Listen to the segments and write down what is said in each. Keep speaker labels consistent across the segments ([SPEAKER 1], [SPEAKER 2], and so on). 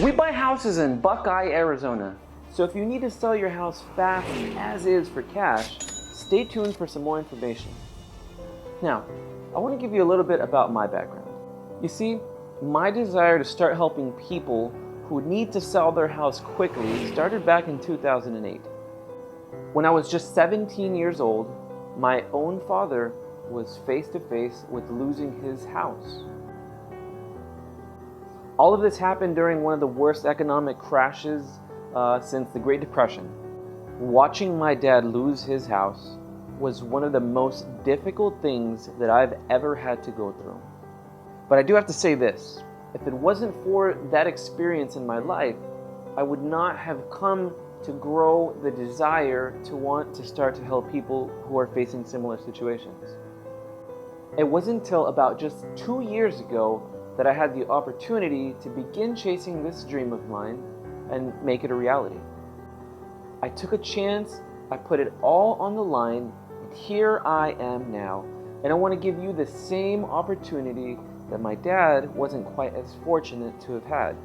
[SPEAKER 1] We buy houses in Buckeye, Arizona. So if you need to sell your house fast as is for cash, stay tuned for some more information. Now, I want to give you a little bit about my background. You see, my desire to start helping people who need to sell their house quickly started back in 2008. When I was just 17 years old, my own father was face to face with losing his house. All of this happened during one of the worst economic crashes since the Great Depression. Watching my dad lose his house was one of the most difficult things that I've ever had to go through. But I do have to say this, if it wasn't for that experience in my life, I would not have come to grow the desire to want to start to help people who are facing similar situations. It wasn't until about just 2 years ago that I had the opportunity to begin chasing this dream of mine and make it a reality. I took a chance, I put it all on the line, and here I am now. And I want to give you the same opportunity that my dad wasn't quite as fortunate to have had.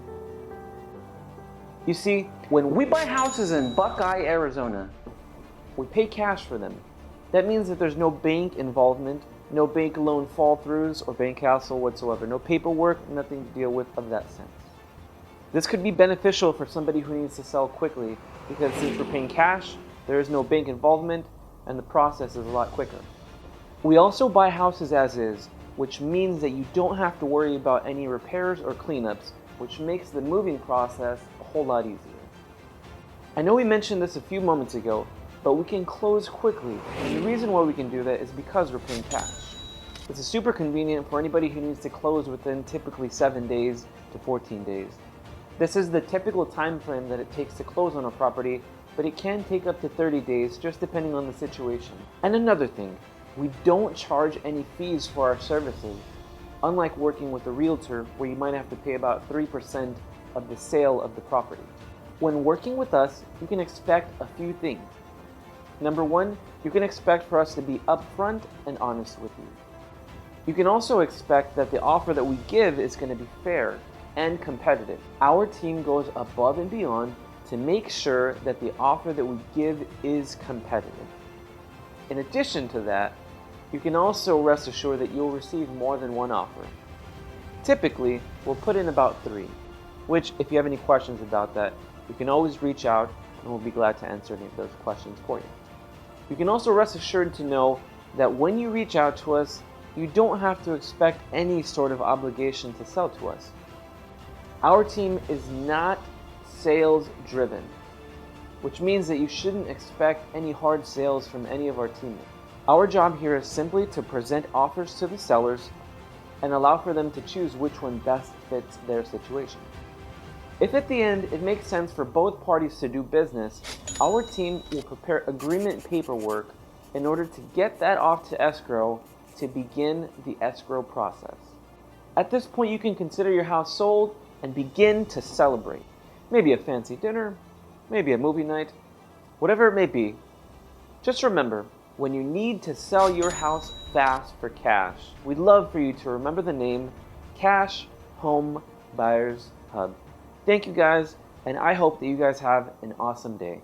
[SPEAKER 1] You see, when we buy houses in Buckeye, Arizona, we pay cash for them. That means that there's no bank involvement, no bank loan fall-throughs or bank hassle whatsoever. No paperwork, nothing to deal with of that sense. This could be beneficial for somebody who needs to sell quickly because since we're paying cash, there is no bank involvement and the process is a lot quicker. We also buy houses as is, which means that you don't have to worry about any repairs or cleanups, which makes the moving process a whole lot easier. I know we mentioned this a few moments ago, but we can close quickly, and the reason why we can do that is because we're paying cash. This is super convenient for anybody who needs to close within typically 7 days to 14 days. This is the typical time frame that it takes to close on a property, but it can take up to 30 days just depending on the situation. And another thing, we don't charge any fees for our services, unlike working with a realtor where you might have to pay about 3% of the sale of the property. When working with us, you can expect a few things. Number one, you can expect for us to be upfront and honest with you. You can also expect that the offer that we give is going to be fair and competitive. Our team goes above and beyond to make sure that the offer that we give is competitive. In addition to that, you can also rest assured that you'll receive more than one offer. Typically, we'll put in about 3, which if you have any questions about that, you can always reach out and we'll be glad to answer any of those questions for you. You can also rest assured to know that when you reach out to us, you don't have to expect any sort of obligation to sell to us. Our team is not sales driven, which means that you shouldn't expect any hard sales from any of our teammates. Our job here is simply to present offers to the sellers and allow for them to choose which one best fits their situation. If at the end it makes sense for both parties to do business, our team will prepare agreement paperwork in order to get that off to escrow to begin the escrow process. At this point, you can consider your house sold and begin to celebrate. Maybe a fancy dinner, maybe a movie night, whatever it may be. Just remember, when you need to sell your house fast for cash, we'd love for you to remember the name Cash Home Buyers Hub. Thank you guys, and I hope that you guys have an awesome day.